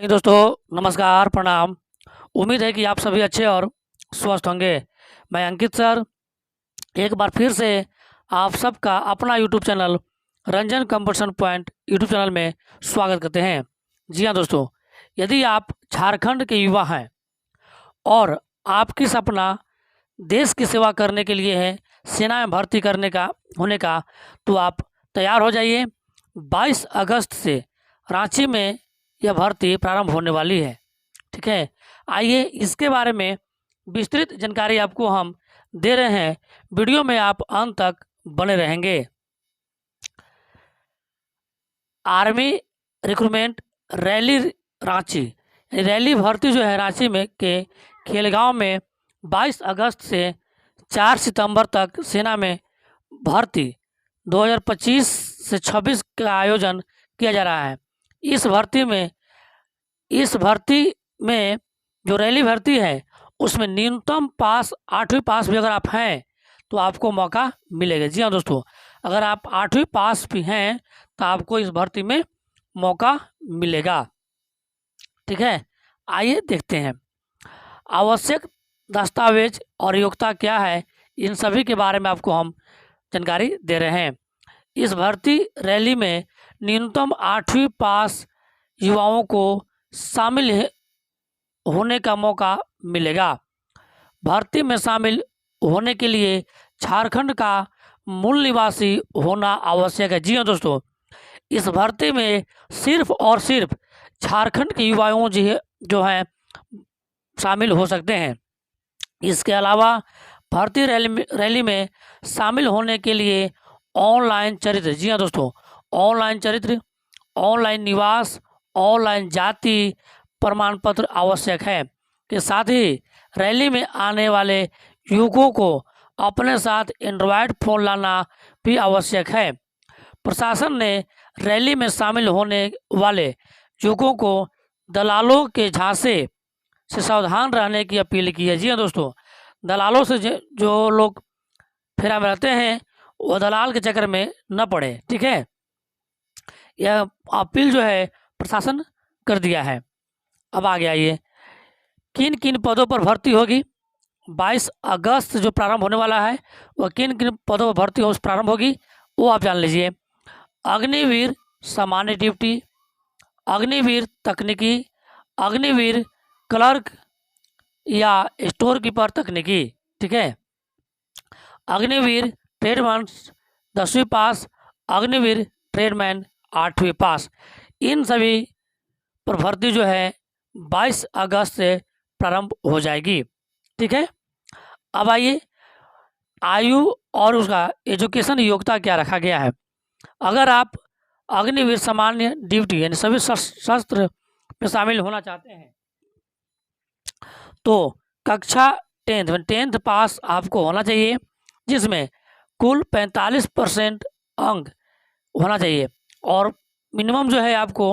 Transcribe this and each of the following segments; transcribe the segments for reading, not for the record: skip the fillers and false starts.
दोस्तों नमस्कार प्रणाम। उम्मीद है कि आप सभी अच्छे और स्वस्थ होंगे। मैं अंकित सर एक बार फिर से आप सबका अपना YouTube channel Ranjan competition point YouTube channel में स्वागत करते हैं। जी हाँ दोस्तों, यदि आप झारखंड के युवा हैं और आपकी सपना देश की सेवा करने के लिए है, सेना में भर्ती करने का होने का, तो आप तैयार हो जाइए। 22 अगस्त से रांची में यह भर्ती प्रारंभ होने वाली है। ठीक है, आइए इसके बारे में विस्तृत जानकारी आपको हम दे रहे हैं। वीडियो में आप अंत तक बने रहेंगे। Army recruitment rally Ranchi, rally भर्ती जो है रांची में के खेलगांव में 22 अगस्त से 4 सितंबर तक सेना में भर्ती 2025 से 26 का आयोजन किया जा रहा है। इस भर्ती में जो रैली भर्ती है उसमें न्यूनतम पास 8वीं पास भी अगर आप हैं तो आपको मौका मिलेगा। जी हाँ दोस्तों, अगर आप 8वीं पास भी हैं तो आपको इस भर्ती में मौका मिलेगा। ठीक है, आइए देखते हैं आवश्यक दस्तावेज और योग्यता क्या है। इन सभी के बारे में आपको हम जानकारी दे रहे हैं। इस भर्ती रैली में न्यूनतम 8वीं पास युवाओं को शामिल होने का मौका मिलेगा। भर्ती में शामिल होने के लिए झारखंड का मूल निवासी होना आवश्यक है। जी हाँ दोस्तों, इस भर्ती में सिर्फ और सिर्फ झारखंड के युवाओं जो हैं शामिल हो सकते हैं। इसके अलावा भर्ती रैली में शामिल होने के लिए ऑनलाइन चरित्र, जी हाँ दोस्तों, ऑनलाइन चरित्र, ऑनलाइन निवास, ऑनलाइन जाति प्रमाण पत्र आवश्यक है। के साथ ही रैली में आने वाले युवकों को अपने साथ एंड्रॉयड फ़ोन लाना भी आवश्यक है। प्रशासन ने रैली में शामिल होने वाले युवकों को दलालों के झांसे से सावधान रहने की अपील की है। जी हाँ दोस्तों, दलालों से जो लोग फेरा में रहते हैं वो दलाल के चक्कर में न पड़े। ठीक है, यह अपील जो है प्रशासन कर दिया है। अब आगे आइए, किन किन पदों पर भर्ती होगी। 22 अगस्त जो प्रारंभ होने वाला है वह किन किन पदों पर भर्ती प्रारंभ होगी वो आप जान लीजिए। अग्निवीर सामान्य ड्यूटी, अग्निवीर तकनीकी, अग्निवीर क्लर्क या स्टोर कीपर तकनीकी। ठीक है, अग्निवीर ट्रेडमैन 10वीं पास, अग्निवीर ट्रेडमैन 8वीं पास। इन सभी पर भर्ती जो है 22 अगस्त से प्रारंभ हो जाएगी। ठीक है, अब आइए आयु और उसका एजुकेशन योग्यता क्या रखा गया है। अगर आप अग्निवीर सामान्य ड्यूटी यानी सभी शस्त्र में शामिल होना चाहते हैं तो कक्षा 10th पास आपको होना चाहिए, जिसमें कुल 45% अंक होना चाहिए और मिनिमम जो है आपको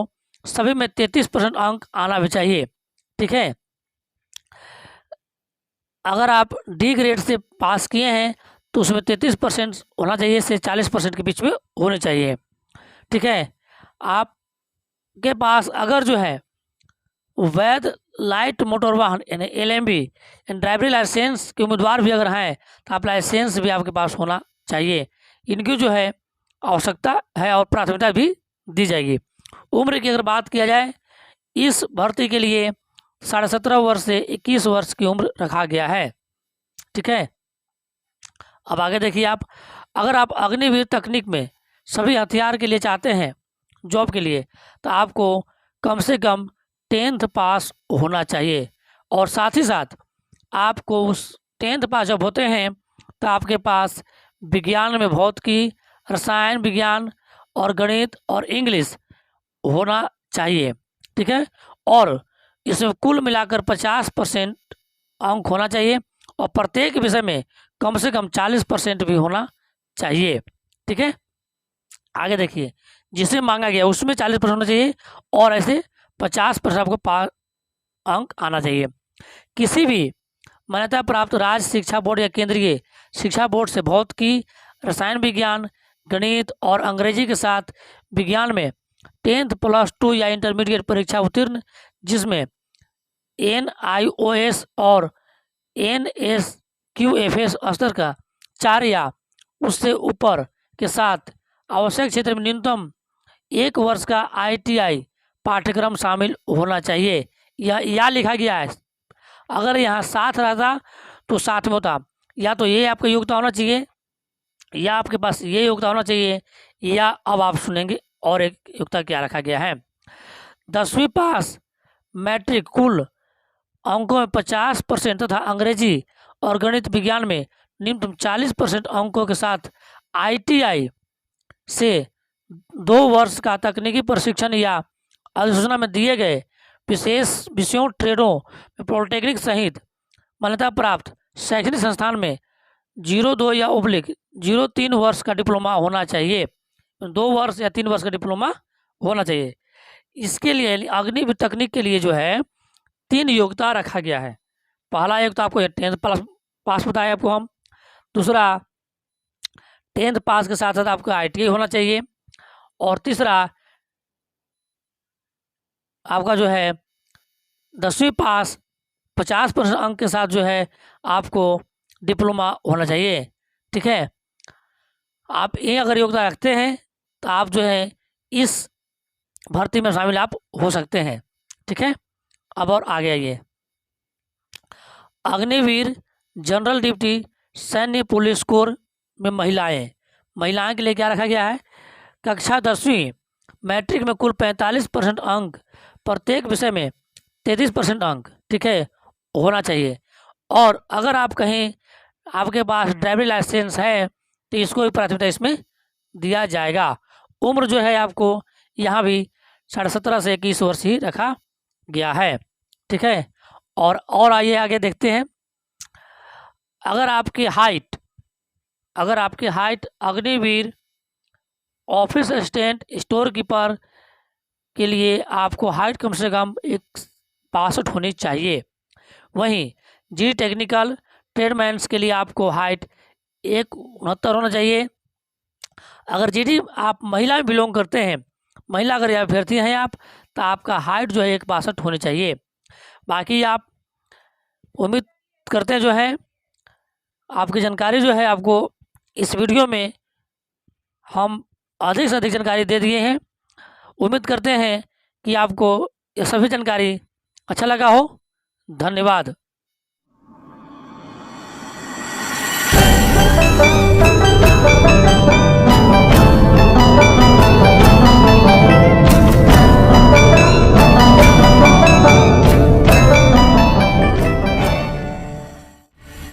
सभी में 33% अंक आना भी चाहिए। ठीक है, अगर आप डी ग्रेड से पास किए हैं तो उसमें 33% होना चाहिए से 40% के बीच में होने चाहिए। ठीक है, आपके पास अगर जो है वैध लाइट मोटर वाहन यानी LMB यानी ड्राइवरी लाइसेंस के उम्मीदवार भी अगर हैं तो आप लाइसेंस भी आपके पास होना चाहिए। इनकी जो है आवश्यकता है और प्राथमिकता भी दी जाएगी। उम्र की अगर बात किया जाए, इस भर्ती के लिए 17.5 वर्ष से 21 वर्ष की उम्र रखा गया है। ठीक है, अब आगे देखिए आप, अगर आप अग्निवीर तकनीक में सभी हथियार के लिए चाहते हैं जॉब के लिए तो आपको कम से कम 10th पास होना चाहिए और साथ ही साथ आपको उस 10th पास जब होते हैं तो आपके पास विज्ञान में भौतिकी, रसायन विज्ञान और गणित और इंग्लिश होना चाहिए। ठीक है, और इसमें कुल मिलाकर 50% अंक होना चाहिए और प्रत्येक विषय में कम से कम 40% भी होना चाहिए। ठीक है, आगे देखिए, जिसे मांगा गया उसमें 40% होना चाहिए और ऐसे 50% आपको अंक आना चाहिए। किसी भी मान्यता प्राप्त राज्य शिक्षा बोर्ड या केंद्रीय शिक्षा बोर्ड से भौतिकी, रसायन विज्ञान, गणित और अंग्रेजी के साथ विज्ञान में 10th+2 या इंटरमीडिएट परीक्षा उत्तीर्ण जिसमें NIOS और NSQFS स्तर का 4 या उससे ऊपर के साथ आवश्यक क्षेत्र में न्यूनतम 1 वर्ष का ITI पाठ्यक्रम शामिल होना चाहिए। यह लिखा गया है, अगर यहाँ साथ रहता तो साथ में होता, या तो ये आपका योग्यता होना चाहिए या आपके पास ये योग्यता होना चाहिए, या अब आप सुनेंगे और एक योग्यता क्या रखा गया है। 10वीं पास मैट्रिक कुल अंकों में 50% तथा अंग्रेजी और गणित विज्ञान में न्यूनतम 40% अंकों के साथ ITI से 2 वर्ष का तकनीकी प्रशिक्षण या अधिसूचना में दिए गए विशेष विषयों ट्रेडों में पॉलिटेक्निक सहित मान्यता प्राप्त शैक्षणिक संस्थान में 02 या /03 वर्ष का डिप्लोमा होना चाहिए। 2 वर्ष या 3 वर्ष का डिप्लोमा होना चाहिए। इसके लिए अग्नि तकनीक के लिए जो है 3 योग्यता रखा गया है। पहला योग्यता आपको 10th पास बताया आपको हम, दूसरा 10th पास के साथ साथ आपको ITI होना चाहिए, और तीसरा आपका जो है 10वीं पास 50% अंक के साथ जो है आपको डिप्लोमा होना चाहिए। ठीक है, आप ये अगर योग्यता रखते हैं तो आप जो है इस भर्ती में शामिल आप हो सकते हैं। ठीक है, अब और आगे आइए। अग्निवीर जनरल ड्यूटी सैन्य पुलिस कोर में महिलाएं के लिए क्या रखा गया है, कक्षा 10वीं मैट्रिक में कुल 45% अंक, प्रत्येक विषय में 33% अंक, ठीक है, होना चाहिए। और अगर आप कहीं आपके पास ड्राइविंग लाइसेंस है तो इसको भी प्राथमिकता इसमें दिया जाएगा। उम्र जो है आपको यहाँ भी 17.5 से 21 वर्ष ही रखा गया है। ठीक है, और आइए आगे देखते हैं। अगर आपकी height Agniveer office assistant store keeper के लिए आपको हाइट कम से कम 1.62 होनी चाहिए। वहीं जी टेक्निकल ट्रेडमैन्स के लिए आपको हाइट 1.69 होना चाहिए। अगर जीडी आप महिला में बिलोंग करते हैं, महिला अगर अभ्यर्थी हैं आप, तो आपका हाइट जो है 1.62 होनी चाहिए। बाकी आप उम्मीद करते हैं जो है आपकी जानकारी जो है आपको इस वीडियो में हम अधिक से अधिक जानकारी दे दिए हैं। उम्मीद करते हैं कि आपको ये सभी जानकारी अच्छा लगा हो। धन्यवाद।